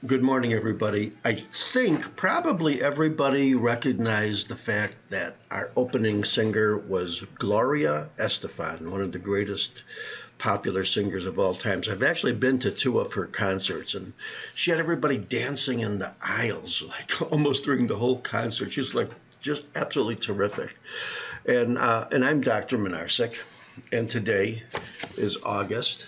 Good morning, everybody. I think probably everybody recognized the fact that our opening singer was Gloria Estefan, one of the greatest popular singers of all times. I've actually been to two of her concerts, and she had everybody dancing in the aisles, like almost during the whole concert. She's like just absolutely terrific. And I'm Dr. Minarsik, and today is August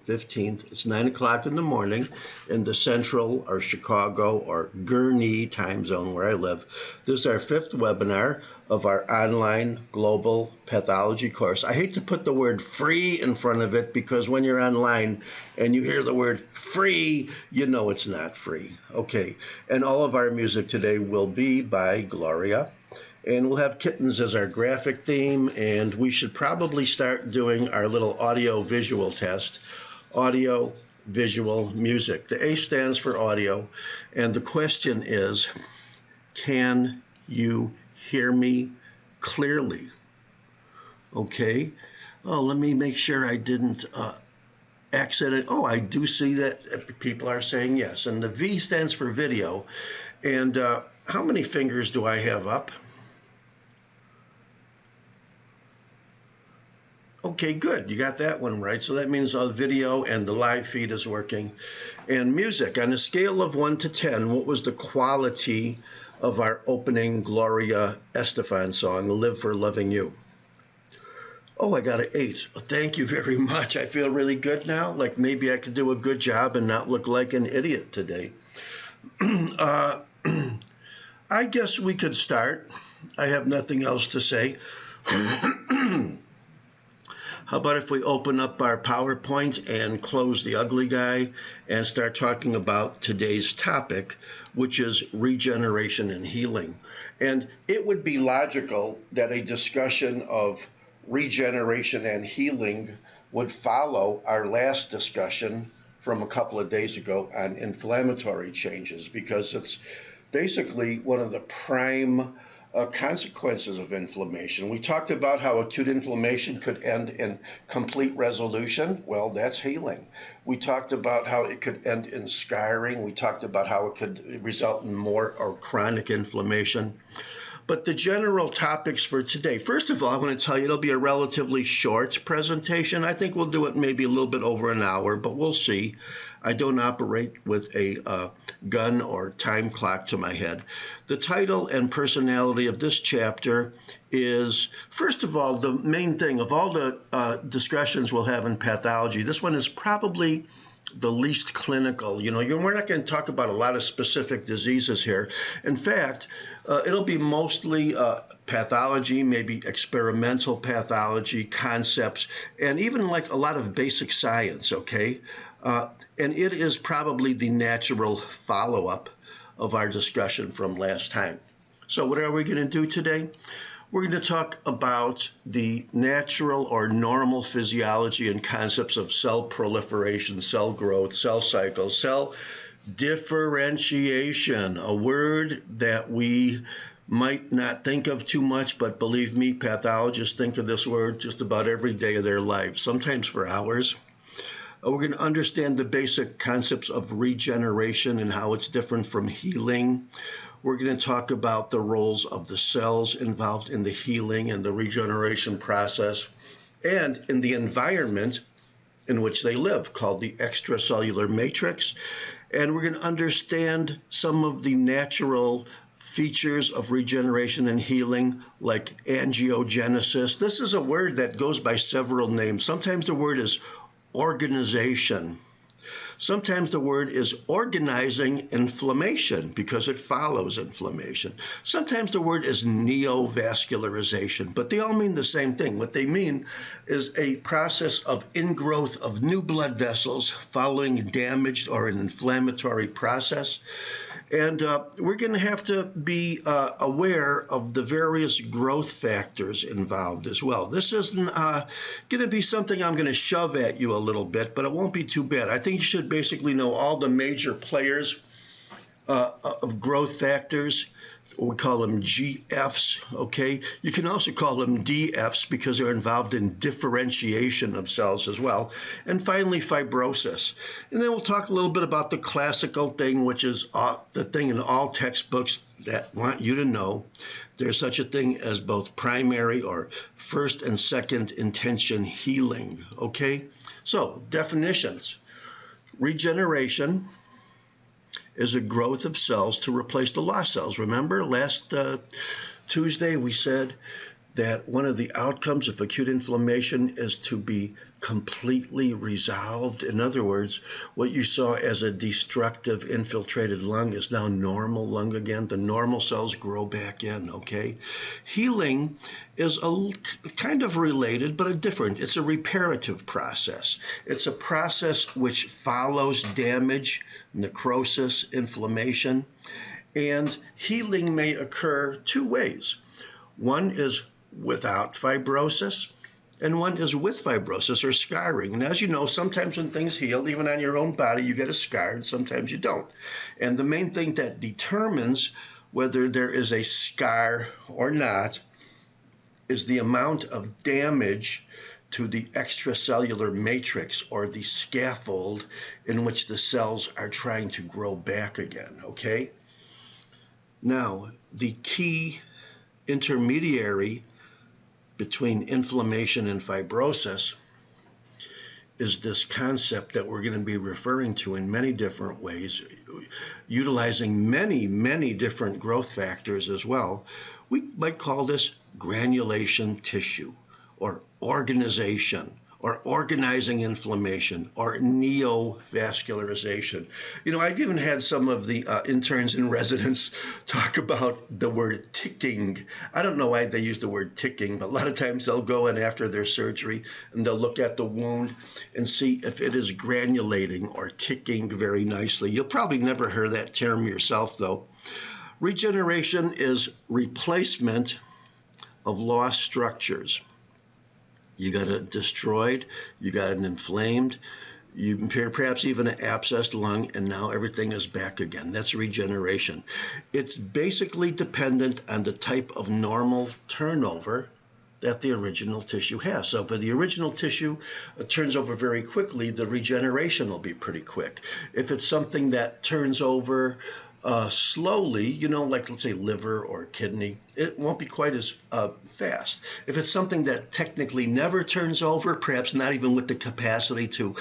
15th. It's 9 o'clock in the morning in the Central or Chicago or Gurnee time zone where I live. This is our fifth webinar of our online global pathology course. I hate to put the word free in front of it because when you're online and you hear the word free, you know it's not free. Okay, and all of our music today will be by Gloria. And we'll have kittens as our graphic theme, and we should probably start doing our little audio-visual test. Audio, visual, music. The A stands for audio, and the question is, can you hear me clearly? Okay. Oh, let me make sure I didn't accident. Oh, I do see that people are saying yes. And the V stands for video. And how many fingers do I have up? Okay, good. You got that one right. So that means the video and the live feed is working. And music, on a scale of 1 to 10, what was the quality of our opening Gloria Estefan song, Live for Loving You? Oh, I got an 8. Thank you very much. I feel really good now. Like maybe I could do a good job and not look like an idiot today. I guess we could start. I have nothing else to say. How about if we open up our PowerPoint and close the ugly guy and start talking about today's topic, which is regeneration and healing. And it would be logical that a discussion of regeneration and healing would follow our last discussion from a couple of days ago on inflammatory changes, because it's basically one of the prime consequences of inflammation. We talked about how acute inflammation could end in complete resolution. Well, that's healing. We talked about how it could end in scarring. We talked about how it could result in more or chronic inflammation. But the general topics for today, first of all, I want to tell you it'll be a relatively short presentation. I think we'll do it maybe a little bit over an hour, but we'll see. I don't operate with a gun or time clock to my head. The title and personality of this chapter is, first of all, the main thing of all the discussions we'll have in pathology. This one is probably the least clinical. You know, we're not going to talk about a lot of specific diseases here. In fact, it'll be mostly pathology, maybe experimental pathology, concepts, and even like a lot of basic science, okay? And it is probably the natural follow-up of our discussion from last time. So what are we going to do today? We're going to talk about the natural or normal physiology and concepts of cell proliferation, cell growth, cell cycle, cell differentiation, a word that we might not think of too much, but believe me, pathologists think of this word just about every day of their lives, sometimes for hours. We're going to understand the basic concepts of regeneration and how it's different from healing. We're going to talk about the roles of the cells involved in the healing and the regeneration process and in the environment in which they live, called the extracellular matrix. And we're going to understand some of the natural features of regeneration and healing, like angiogenesis. This is a word that goes by several names. Sometimes the word is organization. Sometimes the word is organizing inflammation because it follows inflammation. Sometimes the word is neovascularization, but they all mean the same thing. What they mean is a process of ingrowth of new blood vessels following a damaged or an inflammatory process. And we're going to have to be aware of the various growth factors involved as well. This isn't going to be something I'm going to shove at you a little bit, but it won't be too bad. I think you should basically know all the major players of growth factors We call them GFs, okay? You can also call them DFs because they're involved in differentiation of cells as well. And finally, fibrosis. And then we'll talk a little bit about the classical thing, which is the thing in all textbooks that want you to know. There's such a thing as both primary or first and second intention healing, okay? So, definitions. Regeneration is a growth of cells to replace the lost cells. Remember last Tuesday we said that one of the outcomes of acute inflammation is to be completely resolved. In other words, what you saw as a destructive infiltrated lung is now normal lung again. The normal cells grow back in, okay? Healing is a kind of related, but a different. It's a reparative process. It's a process which follows damage, necrosis, inflammation, and healing may occur two ways. One is without fibrosis, and one is with fibrosis or scarring. And as you know, sometimes when things heal, even on your own body, you get a scar, and sometimes you don't. And the main thing that determines whether there is a scar or not is the amount of damage to the extracellular matrix or the scaffold in which the cells are trying to grow back again, okay? Now, the key intermediary between inflammation and fibrosis is this concept that we're going to be referring to in many different ways, utilizing many different growth factors as well. We might call this granulation tissue, or organization, or organizing inflammation, or neovascularization. You know, I've even had some of the interns and residents talk about the word ticking. I don't know why they use the word ticking, but a lot of times they'll go in after their surgery and they'll look at the wound and see if it is granulating or ticking very nicely. You'll probably never hear that term yourself, though. Regeneration is replacement of lost structures. You got it destroyed, you got it inflamed, you perhaps even an abscessed lung, and now everything is back again. That's regeneration. It's basically dependent on the type of normal turnover that the original tissue has. So for the original tissue turns over very quickly, the regeneration will be pretty quick. If it's something that turns over slowly, you know, like let's say liver or kidney, it won't be quite as fast. If it's something that technically never turns over, perhaps not even with the capacity to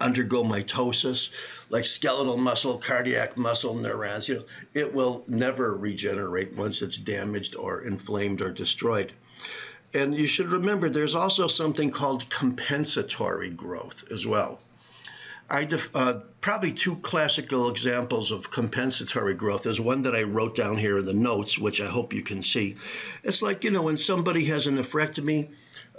undergo mitosis, like skeletal muscle, cardiac muscle, neurons, you know, it will never regenerate once it's damaged or inflamed or destroyed. And you should remember there's also something called compensatory growth as well. Probably two classical examples of compensatory growth. There's one that I wrote down here in the notes, which I hope you can see. It's like, you know, when somebody has a nephrectomy,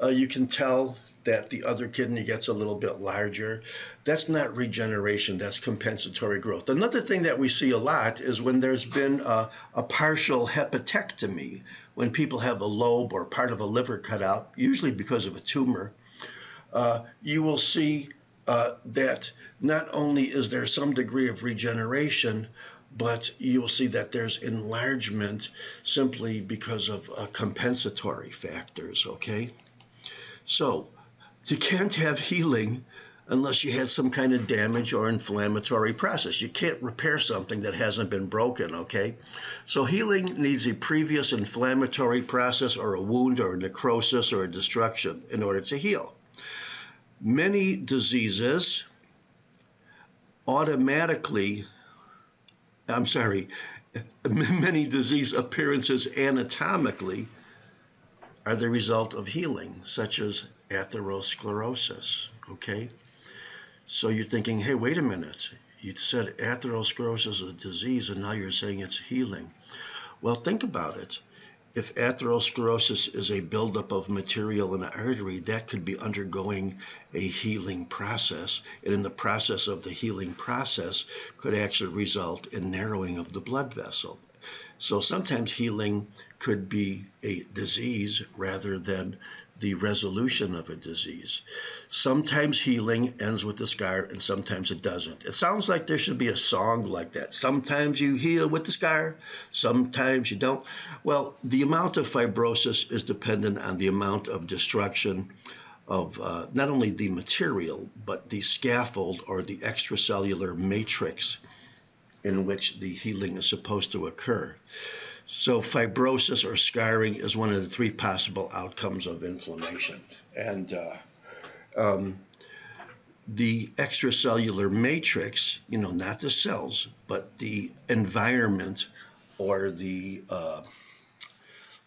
you can tell that the other kidney gets a little bit larger. That's not regeneration, that's compensatory growth. Another thing that we see a lot is when there's been a partial hepatectomy, when people have a lobe or part of a liver cut out, usually because of a tumor, you will see that not only is there some degree of regeneration, but you'll see that there's enlargement simply because of compensatory factors, okay? So you can't have healing unless you had some kind of damage or inflammatory process. You can't repair something that hasn't been broken, okay? So healing needs a previous inflammatory process or a wound or a necrosis or a destruction in order to heal. Many diseases many disease appearances anatomically are the result of healing, such as atherosclerosis, okay? So you're thinking, hey, wait a minute. You said atherosclerosis is a disease, and now you're saying it's healing. Well, think about it. If atherosclerosis is a buildup of material in an artery, that could be undergoing a healing process. And in the process of the healing process could actually result in narrowing of the blood vessel. So sometimes healing could be a disease rather than the resolution of a disease. Sometimes healing ends with the scar and sometimes it doesn't. It sounds like there should be a song like that. Sometimes you heal with the scar, sometimes you don't. Well, the amount of fibrosis is dependent on the amount of destruction of not only the material, but the scaffold or the extracellular matrix in which the healing is supposed to occur. So fibrosis or scarring is one of the three possible outcomes of inflammation. And the extracellular matrix, not the cells, but the environment or the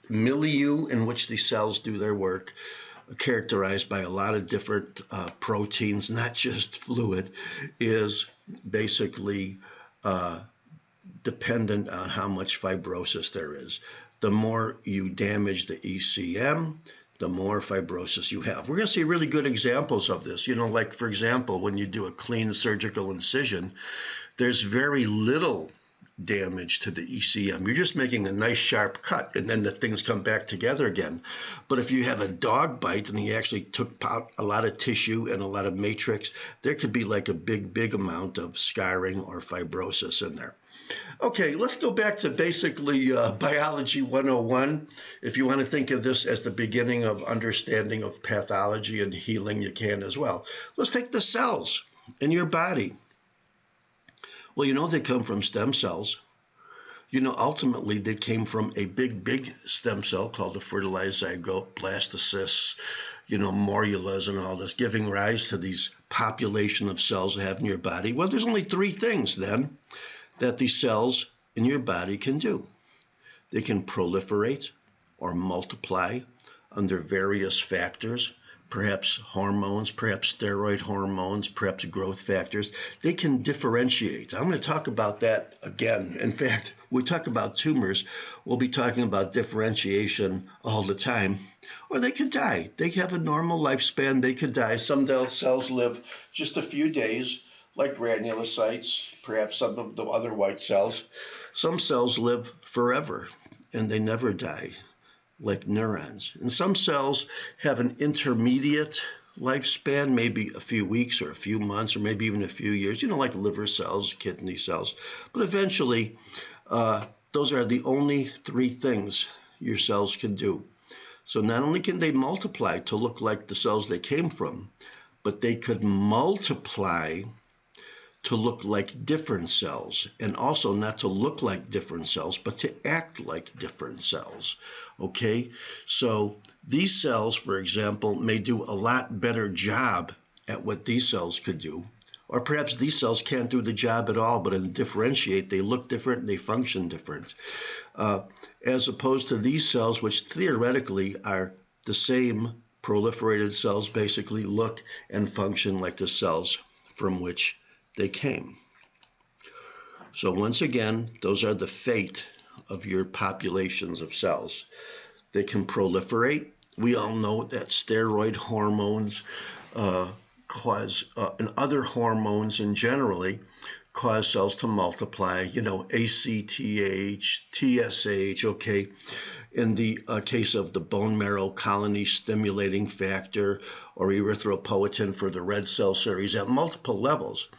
milieu in which the cells do their work, characterized by a lot of different proteins, not just fluid, is basically dependent on how much fibrosis there is. The more you damage the ECM, the more fibrosis you have. We're going to see really good examples of this. Like, for example, when you do a clean surgical incision, there's very little damage to the ECM. You're just making a nice sharp cut, and then the things come back together again. But if you have a dog bite and he actually took out a lot of tissue and a lot of matrix, there could be like a big amount of scarring or fibrosis in there. Okay, let's go back to basically Biology 101. If you want to think of this as the beginning of understanding of pathology and healing, you can as well. Let's take the cells in your body. Well, they come from stem cells. Ultimately, they came from a big stem cell called a fertilized zygote, blastocysts, morulas and all this, giving rise to these population of cells that have in your body. Well, there's only three things then that these cells in your body can do. They can proliferate or multiply under various factors, perhaps hormones, perhaps steroid hormones, perhaps growth factors. They can differentiate. I'm going to talk about that again. In fact, we talk about tumors, we'll be talking about differentiation all the time. Or they could die. They have a normal lifespan. They could die. Some cells live just a few days, like granulocytes, perhaps some of the other white cells. Some cells live forever, and they never die, like neurons. And some cells have an intermediate lifespan, maybe a few weeks or a few months or maybe even a few years, like liver cells, kidney cells. But eventually, those are the only three things your cells can do. So not only can they multiply to look like the cells they came from, but they could multiply to look like different cells, and also not to look like different cells, but to act like different cells. Okay, so these cells, for example, may do a lot better job at what these cells could do, or perhaps these cells can't do the job at all, but in differentiate, they look different and they function different, as opposed to these cells, which theoretically are the same proliferated cells, basically look and function like the cells from which they came. So once again, those are the fate of your populations of cells. They can proliferate. We all know that steroid hormones cause, and other hormones in generally, cause cells to multiply, ACTH, TSH, okay. In the case of the bone marrow colony stimulating factor or erythropoietin for the red cell series at multiple levels.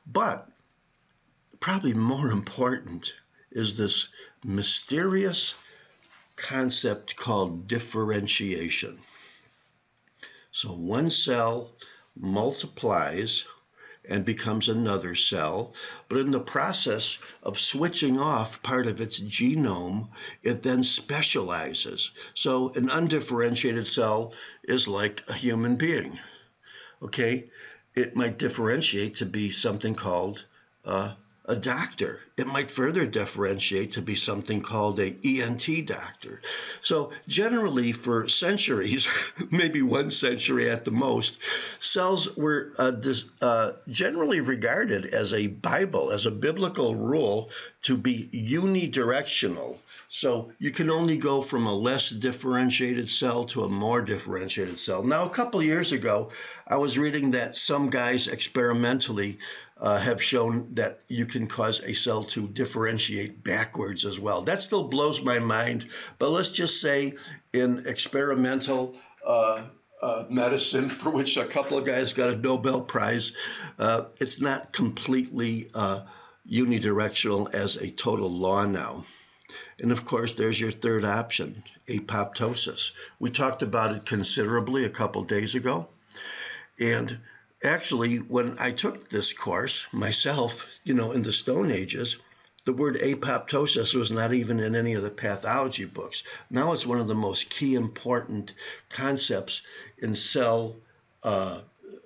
But probably more important is this mysterious concept called differentiation. So one cell multiplies and becomes another cell, but in the process of switching off part of its genome, it then specializes. So an undifferentiated cell is like a human being, okay? It might differentiate to be something called a doctor. It might further differentiate to be something called a ENT doctor. So generally for centuries, maybe 1 century at the most, cells were generally regarded as a Bible, as a biblical rule to be unidirectional. So you can only go from a less differentiated cell to a more differentiated cell. Now, a couple years ago, I was reading that some guys experimentally have shown that you can cause a cell to differentiate backwards as well. That still blows my mind, but let's just say in experimental medicine, for which a couple of guys got a Nobel Prize, it's not completely unidirectional as a total law now. And of course, there's your third option, apoptosis. We talked about it considerably a couple days ago. And actually, when I took this course myself, in the Stone Ages, the word apoptosis was not even in any of the pathology books. Now it's one of the most key important concepts in cell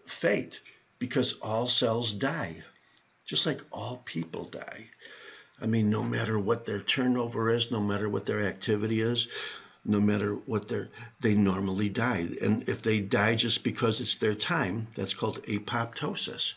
fate, because all cells die, just like all people die. I mean, no matter what their turnover is, no matter what their activity is, no matter what they normally die. And if they die just because it's their time, that's called apoptosis.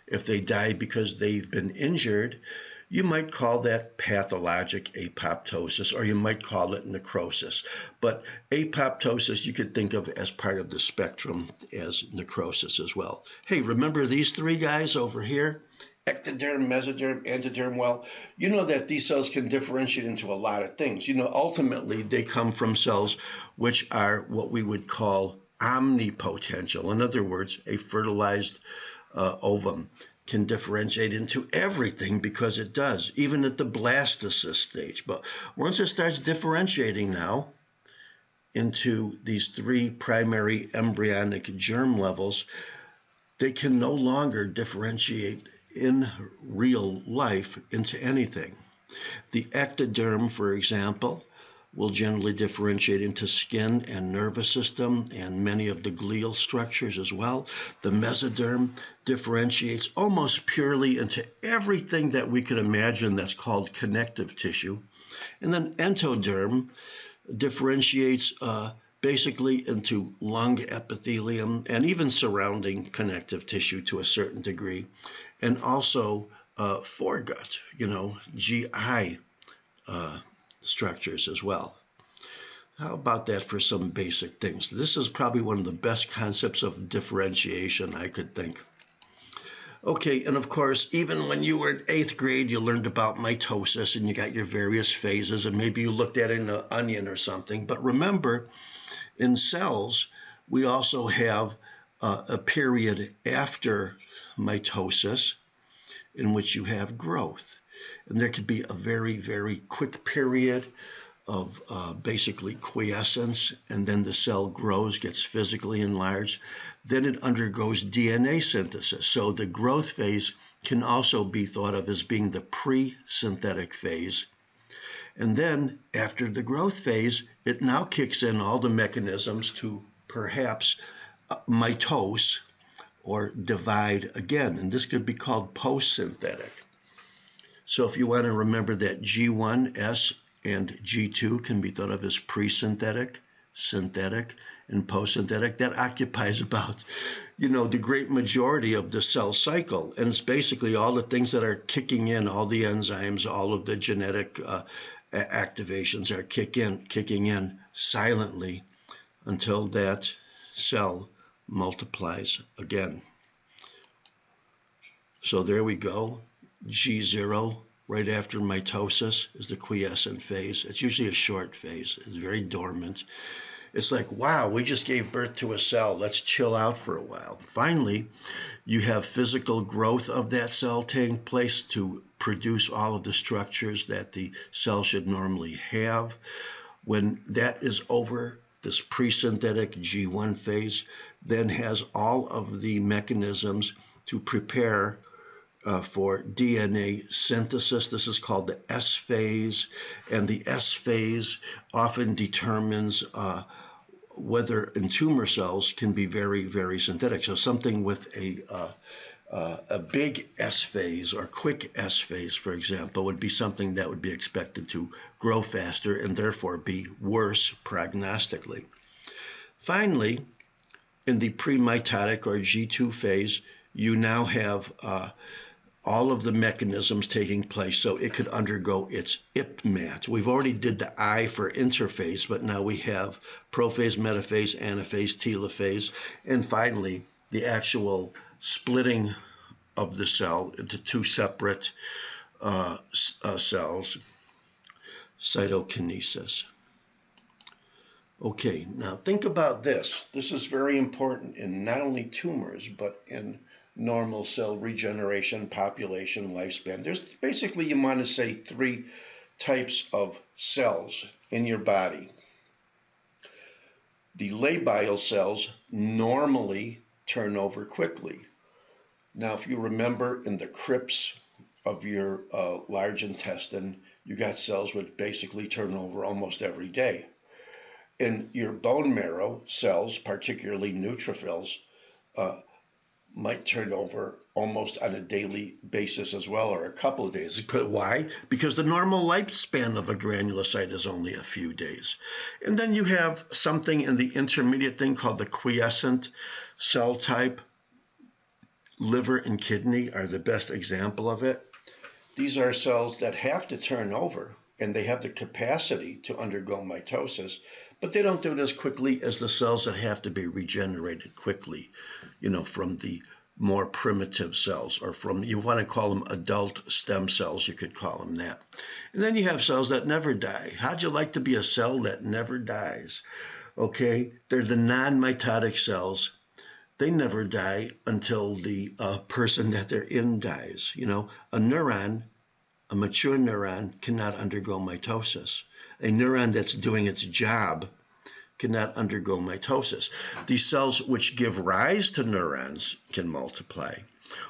If they die because they've been injured, you might call that pathologic apoptosis, or you might call it necrosis. But apoptosis you could think of as part of the spectrum as necrosis as well. Hey, remember these three guys over here? Ectoderm, mesoderm, endoderm. Well, you know that these cells can differentiate into a lot of things. Ultimately, they come from cells which are what we would call omnipotential. In other words, a fertilized ovum can differentiate into everything, because it does, even at the blastocyst stage. But once it starts differentiating now into these three primary embryonic germ levels, they can no longer differentiate in real life into anything. The ectoderm, for example, will generally differentiate into skin and nervous system and many of the glial structures as well. The mesoderm differentiates almost purely into everything that we could imagine that's called connective tissue. And then endoderm differentiates basically into lung epithelium and even surrounding connective tissue to a certain degree, and also foregut, GI structures as well. How about that for some basic things? This is probably one of the best concepts of differentiation I could think. Okay, and of course, even when you were in 8th grade, you learned about mitosis and you got your various phases, and maybe you looked at it in an onion or something. But remember, in cells, we also have a period after mitosis in which you have growth. And there could be a very, very quick period of basically quiescence, and then the cell grows, gets physically enlarged. Then it undergoes DNA synthesis. So the growth phase can also be thought of as being the pre-synthetic phase. And then after the growth phase, it now kicks in all the mechanisms to perhaps mitose or divide again. And this could be called post-synthetic. So if you want to remember that G1, S, and G2 can be thought of as pre-synthetic, synthetic, and post-synthetic. That occupies about, the great majority of the cell cycle. And it's basically all the things that are kicking in, all the enzymes, all of the genetic activations are kicking in silently until that cell multiplies again. So there we go. G0, right after mitosis, is the quiescent phase. It's usually a short phase. It's very dormant. It's like, wow, we just gave birth to a cell. Let's chill out for a while. Finally, you have physical growth of that cell taking place to produce all of the structures that the cell should normally have. When that is over, this pre-synthetic G1 phase then has all of the mechanisms to prepare for DNA synthesis. This is called the S phase, and the S phase often determines whether in tumor cells can be very, very synthetic. So something with a big S phase or quick S phase, for example, would be something that would be expected to grow faster and therefore be worse prognostically. Finally, in the pre-mitotic or G2 phase, you now have all of the mechanisms taking place, so it could undergo its IPMAT. We've already did the I for interphase, but now we have prophase, metaphase, anaphase, telophase, and finally the actual splitting of the cell into two separate cells, cytokinesis. Okay, now think about this. This is very important in not only tumors, but in normal cell regeneration, population, lifespan. There's basically, you want to say, three types of cells in your body. The labile cells normally turn over quickly. Now, if you remember, in the crypts of your large intestine, you got cells which basically turn over almost every day. In your bone marrow, cells, particularly neutrophils, might turn over almost on a daily basis as well, or a couple of days. Why? Because the normal lifespan of a granulocyte is only a few days. And then you have something in the intermediate thing called the quiescent cell type. Liver and kidney are the best example of it. These are cells that have to turn over, and they have the capacity to undergo mitosis, but they don't do it as quickly as the cells that have to be regenerated quickly, from the more primitive cells, or from, you want to call them adult stem cells, you could call them that. And then you have cells that never die. How'd you like to be a cell that never dies? Okay, they're the non-mitotic cells. They never die until the person that they're in dies. A neuron, a mature neuron, cannot undergo mitosis. A neuron that's doing its job cannot undergo mitosis. These cells which give rise to neurons can multiply.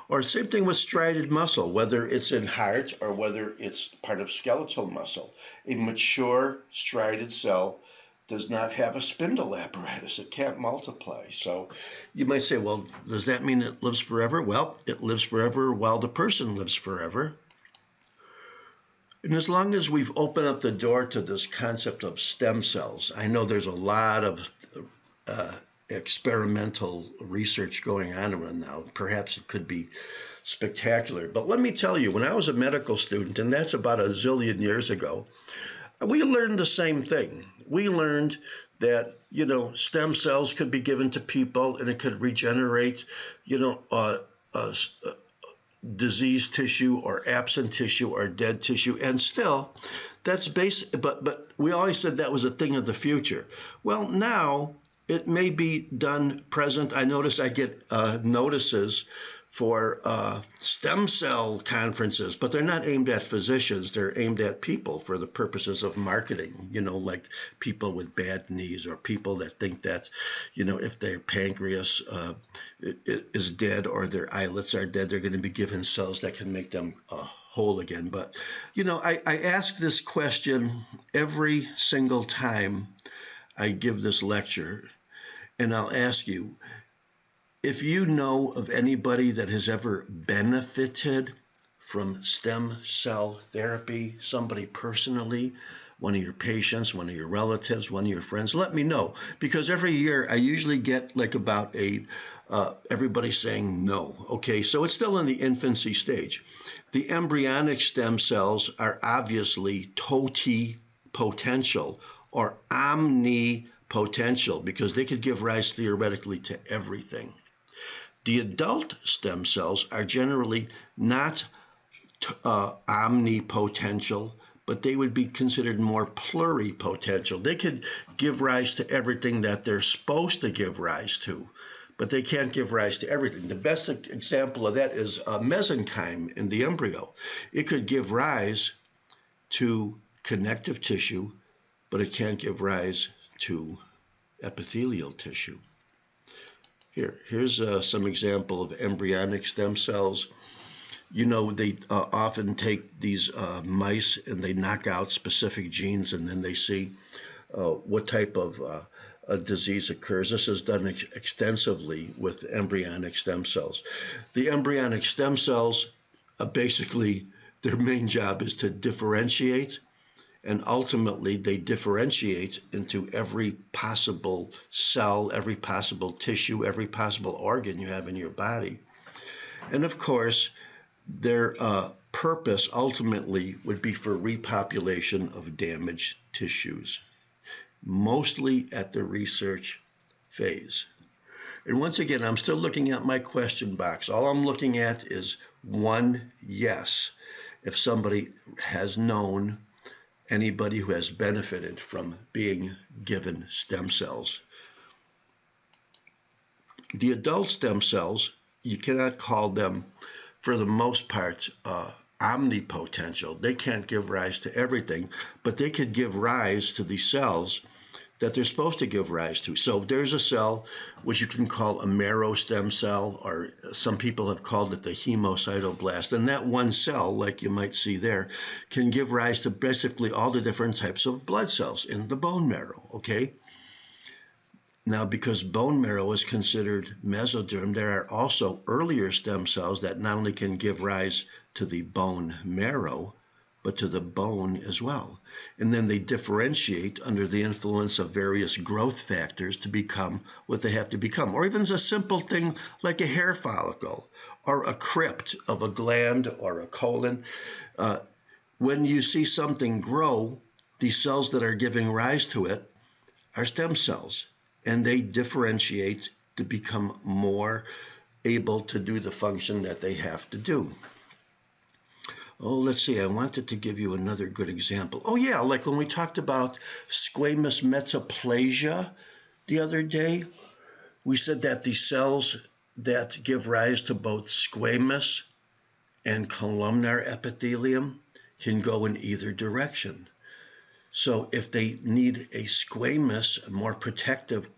Or same thing with striated muscle, whether it's in heart or whether it's part of skeletal muscle. A mature striated cell does not have a spindle apparatus. It can't multiply. So you might say, well, does that mean it lives forever? Well, it lives forever while the person lives forever. And as long as we've opened up the door to this concept of stem cells, I know there's a lot of experimental research going on around now. Perhaps it could be spectacular. But let me tell you, when I was a medical student, and that's about a zillion years ago, we learned the same thing. We learned that, stem cells could be given to people and it could regenerate, diseased tissue or absent tissue or dead tissue. And still, that's basic, but we always said that was a thing of the future. Well, now it may be done present. I notice I get notices for stem cell conferences, but they're not aimed at physicians. They're aimed at people for the purposes of marketing, like people with bad knees or people that think that, if their pancreas is dead or their islets are dead, they're going to be given cells that can make them whole again. But, I ask this question every single time I give this lecture, and I'll ask you, if you know of anybody that has ever benefited from stem cell therapy, somebody personally, one of your patients, one of your relatives, one of your friends, let me know. Because every year I usually get like about everybody saying no. Okay, so it's still in the infancy stage. The embryonic stem cells are obviously totipotential or omnipotential because they could give rise theoretically to everything. The adult stem cells are generally not omnipotential, but they would be considered more pluripotential. They could give rise to everything that they're supposed to give rise to, but they can't give rise to everything. The best example of that is a mesenchyme in the embryo. It could give rise to connective tissue, but it can't give rise to epithelial tissue. Here's some example of embryonic stem cells. They often take these mice and they knock out specific genes, and then they see what type of a disease occurs. This is done extensively with embryonic stem cells. The embryonic stem cells, basically, their main job is to differentiate, and ultimately they differentiate into every possible cell, every possible tissue, every possible organ you have in your body. And of course, their purpose ultimately would be for repopulation of damaged tissues, mostly at the research phase. And once again, I'm still looking at my question box. All I'm looking at is one yes. If somebody has known anybody who has benefited from being given stem cells. The adult stem cells, you cannot call them, for the most part, omnipotential. They can't give rise to everything, but they could give rise to the cells that they're supposed to give rise to. So there's a cell which you can call a marrow stem cell, or some people have called it the hemocytoblast. And that one cell, like you might see there, can give rise to basically all the different types of blood cells in the bone marrow, okay? Now, because bone marrow is considered mesoderm, there are also earlier stem cells that not only can give rise to the bone marrow, but to the bone as well. And then they differentiate under the influence of various growth factors to become what they have to become. Or even a simple thing like a hair follicle or a crypt of a gland or a colon. When you see something grow, the cells that are giving rise to it are stem cells, and they differentiate to become more able to do the function that they have to do. Oh, let's see, I wanted to give you another good example. Oh yeah, like when we talked about squamous metaplasia the other day, we said that the cells that give rise to both squamous and columnar epithelium can go in either direction. So if they need a squamous, more protective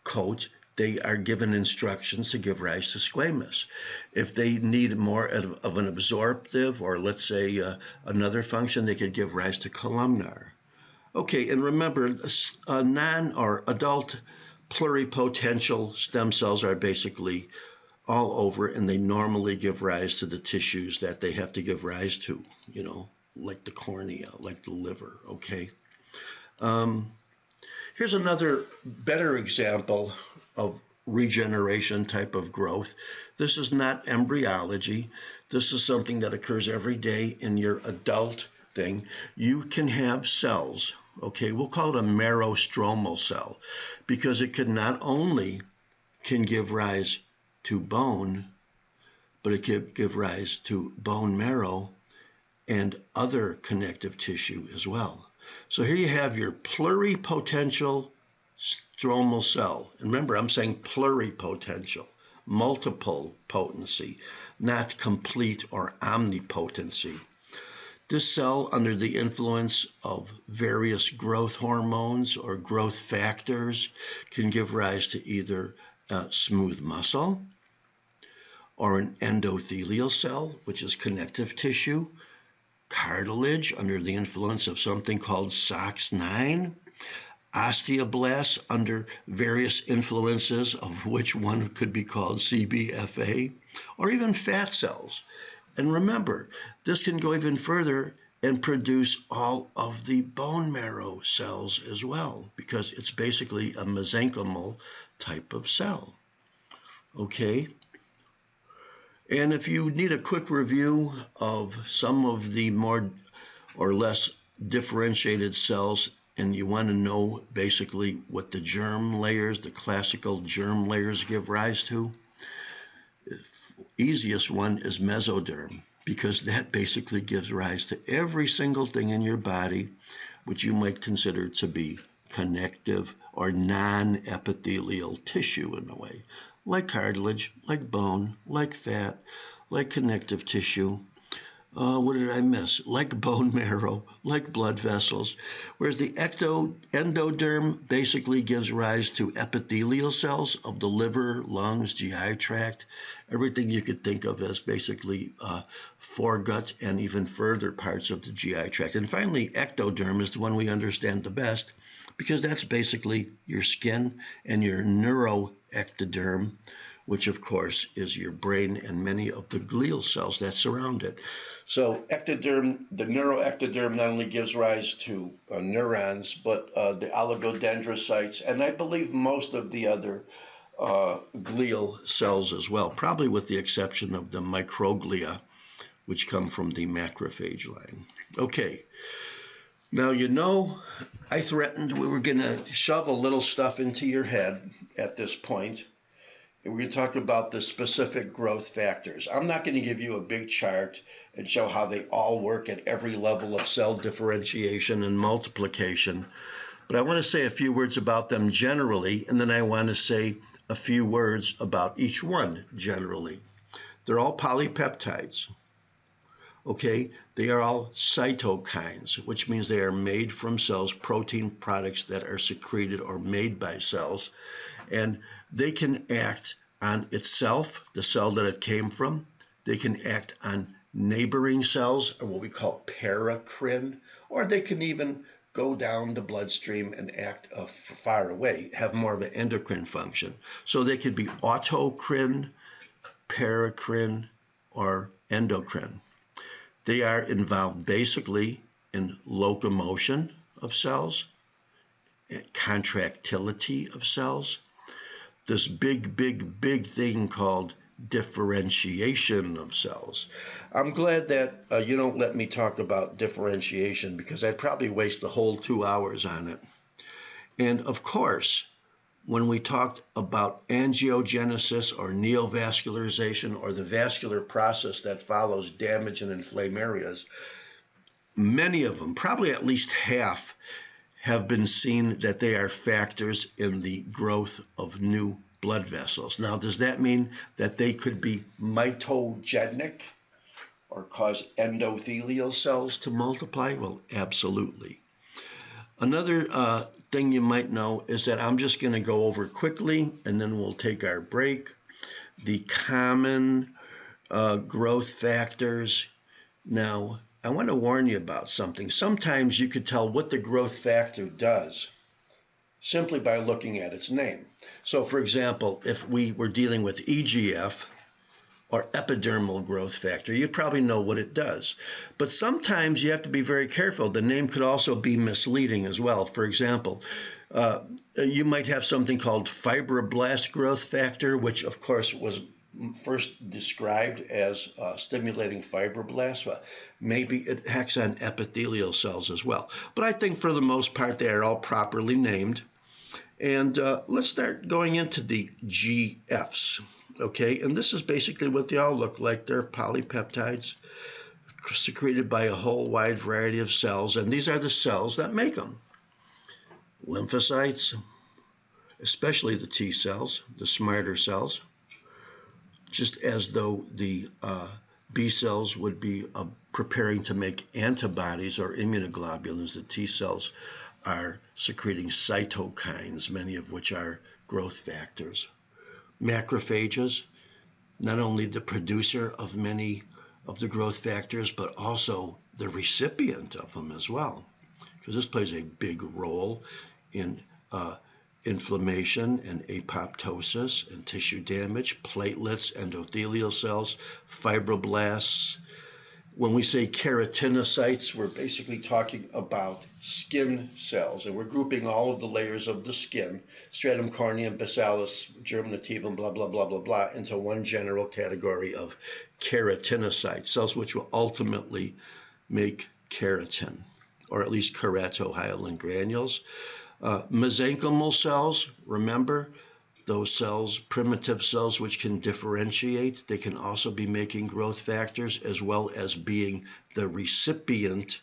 coat, they are given instructions to give rise to squamous. If they need more of an absorptive, or let's say another function, they could give rise to columnar. Okay, and remember, non or adult pluripotential stem cells are basically all over, and they normally give rise to the tissues that they have to give rise to, you know, like the cornea, like the liver, okay? Here's another better example of regeneration type of growth. This is not embryology. This is something that occurs every day in your adult thing. You can have cells, okay? We'll call it a merostromal cell, because it can not only can give rise to bone, but it can give rise to bone marrow and other connective tissue as well. So here you have your pluripotential stromal cell. And remember, I'm saying pluripotential, multiple potency, not complete or omnipotency. This cell, under the influence of various growth hormones or growth factors, can give rise to either smooth muscle or an endothelial cell, which is connective tissue, cartilage under the influence of something called SOX9, osteoblasts under various influences, of which one could be called CBFA, or even fat cells. And remember, this can go even further and produce all of the bone marrow cells as well, because it's basically a mesenchymal type of cell. Okay? And if you need a quick review of some of the more or less differentiated cells, and you want to know basically what the germ layers, the classical germ layers, give rise to, the easiest one is mesoderm, because that basically gives rise to every single thing in your body which you might consider to be connective or non-epithelial tissue in a way, like cartilage, like bone, like fat, like connective tissue. What did I miss? Like bone marrow, like blood vessels. Whereas the endoderm basically gives rise to epithelial cells of the liver, lungs, GI tract, everything you could think of as basically foregut and even further parts of the GI tract. And finally, ectoderm is the one we understand the best, because that's basically your skin and your neuroectoderm, which of course is your brain and many of the glial cells that surround it. So ectoderm, the neuroectoderm, not only gives rise to neurons, but the oligodendrocytes, and I believe most of the other glial cells as well, probably with the exception of the microglia, which come from the macrophage line. Okay. Now, you know, I threatened we were going to shove a little stuff into your head at this point. and we're going to talk about the specific growth factors. I'm not going to give you a big chart and show how they all work at every level of cell differentiation and multiplication, but I want to say a few words about them generally, and then I want to say a few words about each one generally. They're all polypeptides. Okay, they are all cytokines, which means they are made from cells, protein products that are secreted or made by cells, and they can act on itself, the cell that it came from. They can act on neighboring cells, or what we call paracrine, or they can even go down the bloodstream and act far away, have more of an endocrine function. So they could be autocrine, paracrine, or endocrine. They are involved basically in locomotion of cells, contractility of cells, this big thing called differentiation of cells. I'm glad that you don't let me talk about differentiation, because I'd probably waste the whole 2 hours on it. And of course, when we talked about angiogenesis or neovascularization, or the vascular process that follows damage and inflamed areas, many of them, probably at least half, have been seen that they are factors in the growth of new blood vessels. Now, does that mean that they could be mitogenic or cause endothelial cells to multiply? Well, absolutely. Another thing you might know is that I'm just going to go over quickly, and then we'll take our break, the common growth factors. Now, I want to warn you about something. Sometimes you could tell what the growth factor does simply by looking at its name. So, for example, if we were dealing with EGF, or epidermal growth factor, you probably know what it does. But sometimes you have to be very careful. The name could also be misleading as well. For example, you might have something called fibroblast growth factor, which of course was first described as stimulating fibroblasts. Well, maybe it acts on epithelial cells as well. But I think for the most part, they are all properly named. And let's start going into the GFs. Okay, and this is basically what they all look like. They're polypeptides secreted by a whole wide variety of cells, and these are the cells that make them. Lymphocytes, especially the T cells, the smarter cells, just as though the B cells would be preparing to make antibodies or immunoglobulins. The T cells are secreting cytokines, many of which are growth factors. Macrophages, not only the producer of many of the growth factors, but also the recipient of them as well, because this plays a big role in inflammation and apoptosis and tissue damage, platelets, endothelial cells, fibroblasts. When we say keratinocytes, we're basically talking about skin cells, and we're grouping all of the layers of the skin, stratum corneum, basalis, germinativum, blah, blah, blah, blah, blah, into one general category of keratinocytes, cells which will ultimately make keratin, or at least keratohyalin granules. Mesenchymal cells, remember, those cells, primitive cells which can differentiate, they can also be making growth factors, as well as being the recipient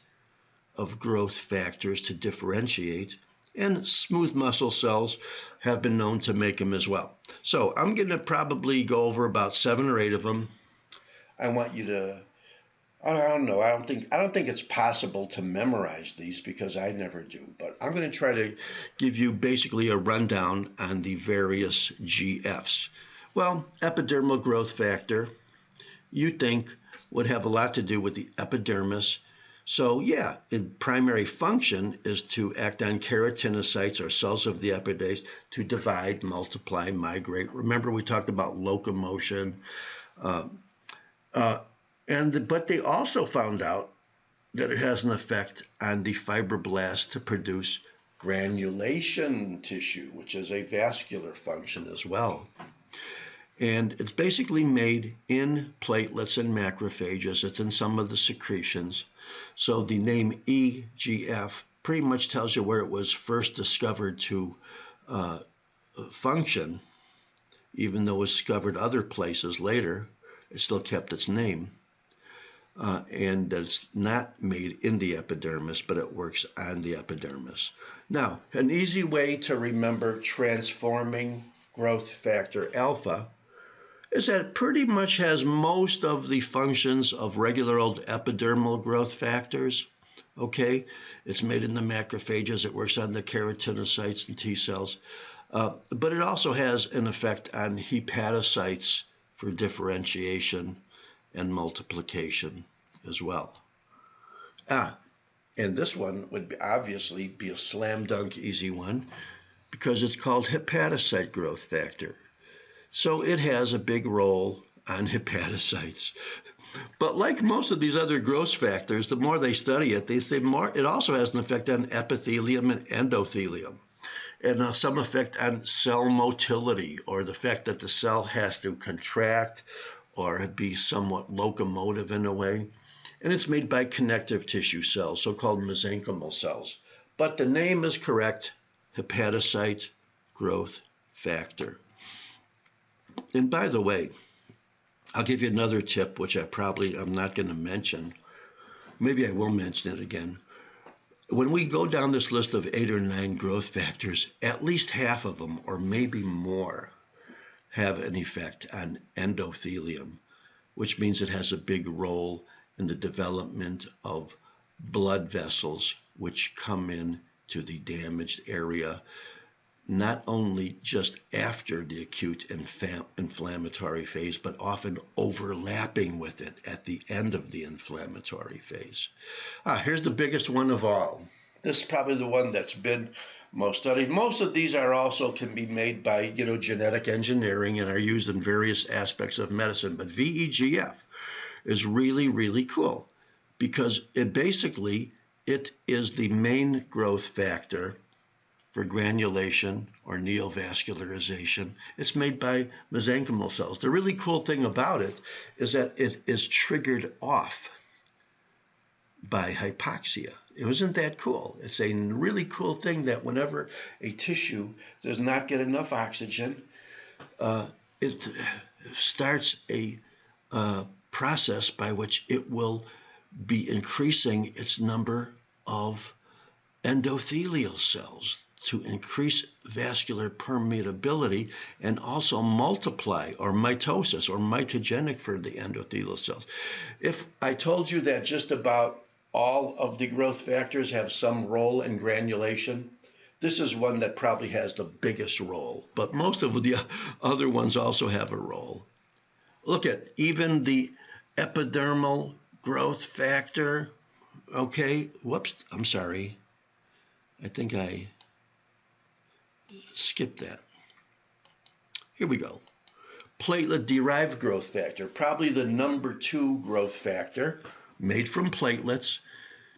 of growth factors to differentiate. And smooth muscle cells have been known to make them as well. So I'm going to probably go over about 7 or 8 of them. I want you to, I don't know, I don't think it's possible to memorize these, because I never do, but I'm going to try to give you basically a rundown on the various GFs. Well, epidermal growth factor, you think, would have a lot to do with the epidermis. So yeah, its primary function is to act on keratinocytes, or cells of the epidermis, to divide, multiply, migrate. Remember, we talked about locomotion. But they also found out that it has an effect on the fibroblast to produce granulation tissue, which is a vascular function as well. And it's basically made in platelets and macrophages. It's in some of the secretions. So the name EGF pretty much tells you where it was first discovered to function. even though it was discovered other places later, it still kept its name. And it's not made in the epidermis, but it works on the epidermis. Now, an easy way to remember transforming growth factor alpha is that it pretty much has most of the functions of regular old epidermal growth factors. Okay, it's made in the macrophages, it works on the keratinocytes and T cells, but it also has an effect on hepatocytes for differentiation and multiplication as well. And this one would obviously be a slam dunk easy one because it's called hepatocyte growth factor. So it has a big role on hepatocytes. But like most of these other growth factors, the more they study it, they say more. It also has an effect on epithelium and endothelium, and some effect on cell motility, or the fact that the cell has to contract or be somewhat locomotive in a way. And it's made by connective tissue cells, so-called mesenchymal cells. But the name is correct, hepatocyte growth factor. And by the way, I'll give you another tip, which I'm not going to mention. Maybe I will mention it again. When we go down this list of 8 or 9 growth factors, at least half of them, or maybe more, have an effect on endothelium, which means it has a big role in the development of blood vessels, which come in to the damaged area, not only just after the acute inflammatory phase, but often overlapping with it at the end of the inflammatory phase. Here's the biggest one of all. This is probably the one that's been most studied. Most of these can be made by genetic engineering and are used in various aspects of medicine. But VEGF is really, really cool because it is the main growth factor for granulation or neovascularization. It's made by mesenchymal cells. The really cool thing about it is that it is triggered off by hypoxia. Isn't that cool? It's a really cool thing that whenever a tissue does not get enough oxygen, it starts a process by which it will be increasing its number of endothelial cells to increase vascular permeability and also multiply, or mitosis, or mitogenic for the endothelial cells. If I told you that just about all of the growth factors have some role in granulation, this is one that probably has the biggest role, but most of the other ones also have a role. Look at even the epidermal growth factor. Okay, whoops, I'm sorry. I think I skipped that. Here we go. Platelet-derived growth factor, probably the number 2 growth factor, made from platelets,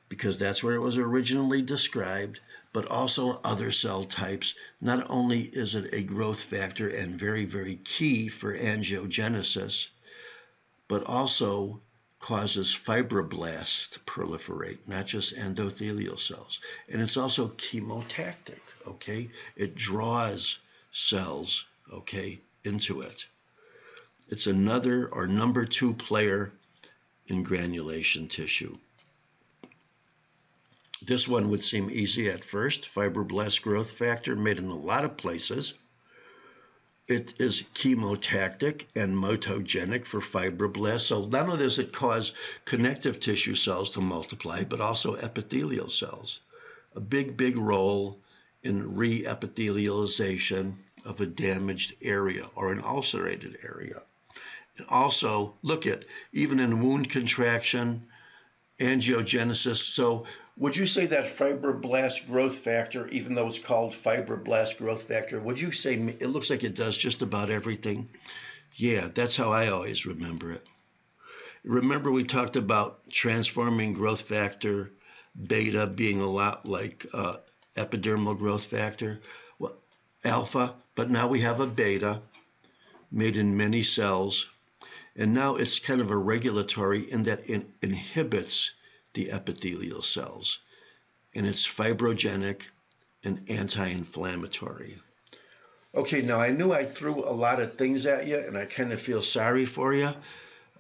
because that's where it was originally described, but also other cell types. Not only is it a growth factor and very, very key for angiogenesis, but also causes fibroblasts to proliferate, not just endothelial cells. And it's also chemotactic, okay? It draws cells, okay, into it. It's another or number 2 player in granulation tissue. This one would seem easy at first. Fibroblast growth factor, made in a lot of places. It is chemotactic and mitogenic for fibroblasts. So not only does it cause connective tissue cells to multiply, but also epithelial cells. A big, big role in re-epithelialization of a damaged area or an ulcerated area. And also, look at, even in wound contraction, angiogenesis. So would you say that fibroblast growth factor, even though it's called fibroblast growth factor, would you say it looks like it does just about everything? Yeah, that's how I always remember it. Remember we talked about transforming growth factor beta being a lot like epidermal growth factor, well, alpha, but now we have a beta made in many cells. And now it's kind of a regulatory in that it inhibits the epithelial cells. And it's fibrogenic and anti-inflammatory. Okay, now I knew I threw a lot of things at you, and I kind of feel sorry for you.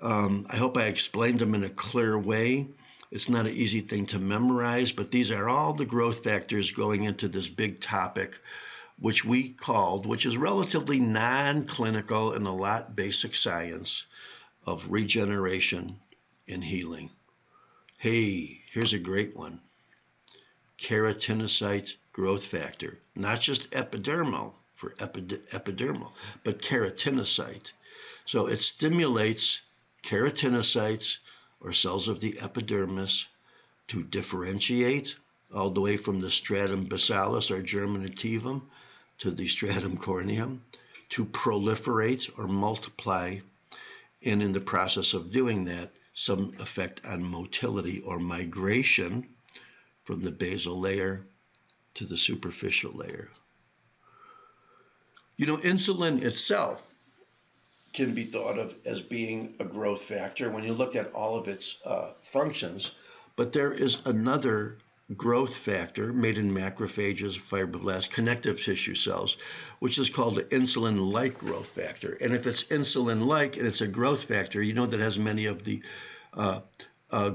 I hope I explained them in a clear way. It's not an easy thing to memorize, but these are all the growth factors going into this big topic, which we called, which is relatively non-clinical and a lot basic science of regeneration and healing. Hey, here's a great one. Keratinocyte growth factor, not just epidermal for epidermal, but keratinocyte. So it stimulates keratinocytes or cells of the epidermis to differentiate all the way from the stratum basalis or germinativum to the stratum corneum, to proliferate or multiply, and in the process of doing that, some effect on motility or migration from the basal layer to the superficial layer. You know, insulin itself can be thought of as being a growth factor when you look at all of its functions, but there is another growth factor made in macrophages, fibroblasts, connective tissue cells, which is called the insulin-like growth factor. And if it's insulin-like and it's a growth factor, you know that has many of the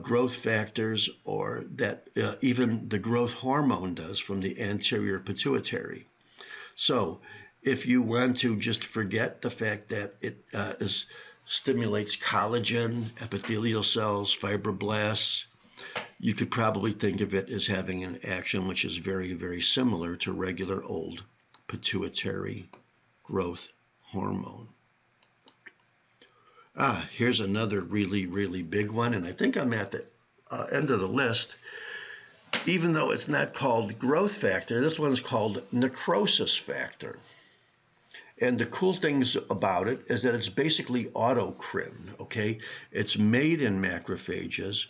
growth factors, or that even the growth hormone does from the anterior pituitary. So if you want to just forget the fact that it stimulates collagen, epithelial cells, fibroblasts, you could probably think of it as having an action which is very, very similar to regular old pituitary growth hormone. Here's another really, really big one, and I think I'm at the end of the list. Even though it's not called growth factor, this one's called necrosis factor. And the cool things about it is that it's basically autocrine, okay? It's made in macrophages,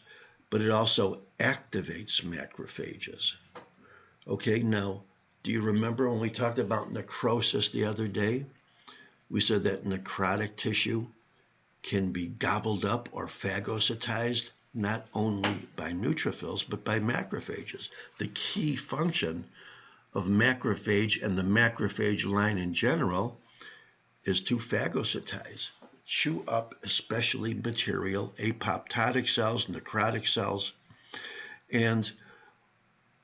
but it also activates macrophages. Okay, now, do you remember when we talked about necrosis the other day? We said that necrotic tissue can be gobbled up or phagocytized not only by neutrophils, but by macrophages. The key function of macrophage and the macrophage line in general is to phagocytize, chew up especially material, apoptotic cells, necrotic cells, and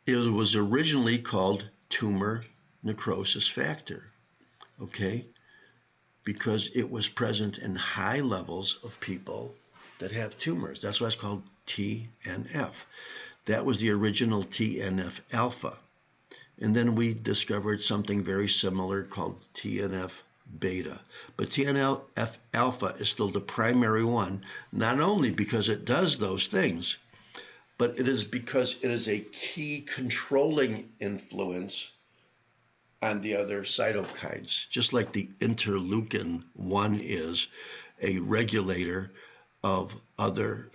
it was originally called tumor necrosis factor, okay? Because it was present in high levels of people that have tumors. That's why it's called TNF. That was the original TNF alpha. And then we discovered something very similar called TNF beta. But TNF alpha is still the primary one, not only because it does those things, but it is because it is a key controlling influence on the other cytokines, just like the interleukin-1 is a regulator of other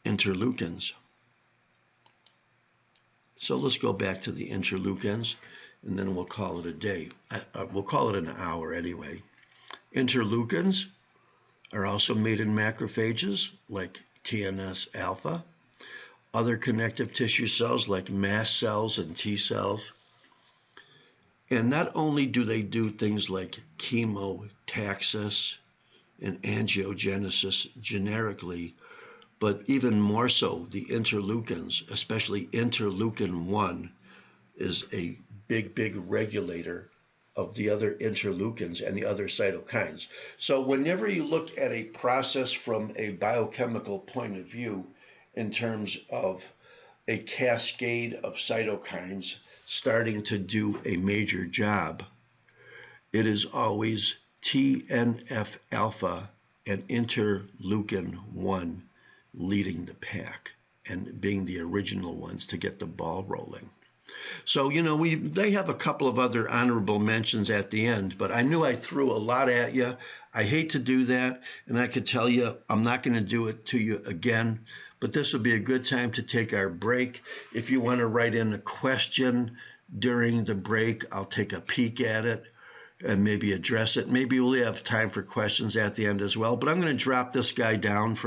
interleukins. So let's go back to the interleukins, and then we'll call it a day. We'll call it an hour anyway. Interleukins are also made in macrophages, like TNF alpha, other connective tissue cells like mast cells and T cells. And not only do they do things like chemotaxis and angiogenesis generically, but even more so, the interleukins, especially interleukin-1, is a big, big regulator of the other interleukins and the other cytokines. So whenever you look at a process from a biochemical point of view in terms of a cascade of cytokines starting to do a major job, it is always TNF alpha and interleukin-1 leading the pack and being the original ones to get the ball rolling. So, you know, they have a couple of other honorable mentions at the end, but I knew I threw a lot at you. I hate to do that, and I could tell you I'm not going to do it to you again, but this would be a good time to take our break. If you want to write in a question during the break, I'll take a peek at it and maybe address it. Maybe we'll have time for questions at the end as well, but I'm going to drop this guy down for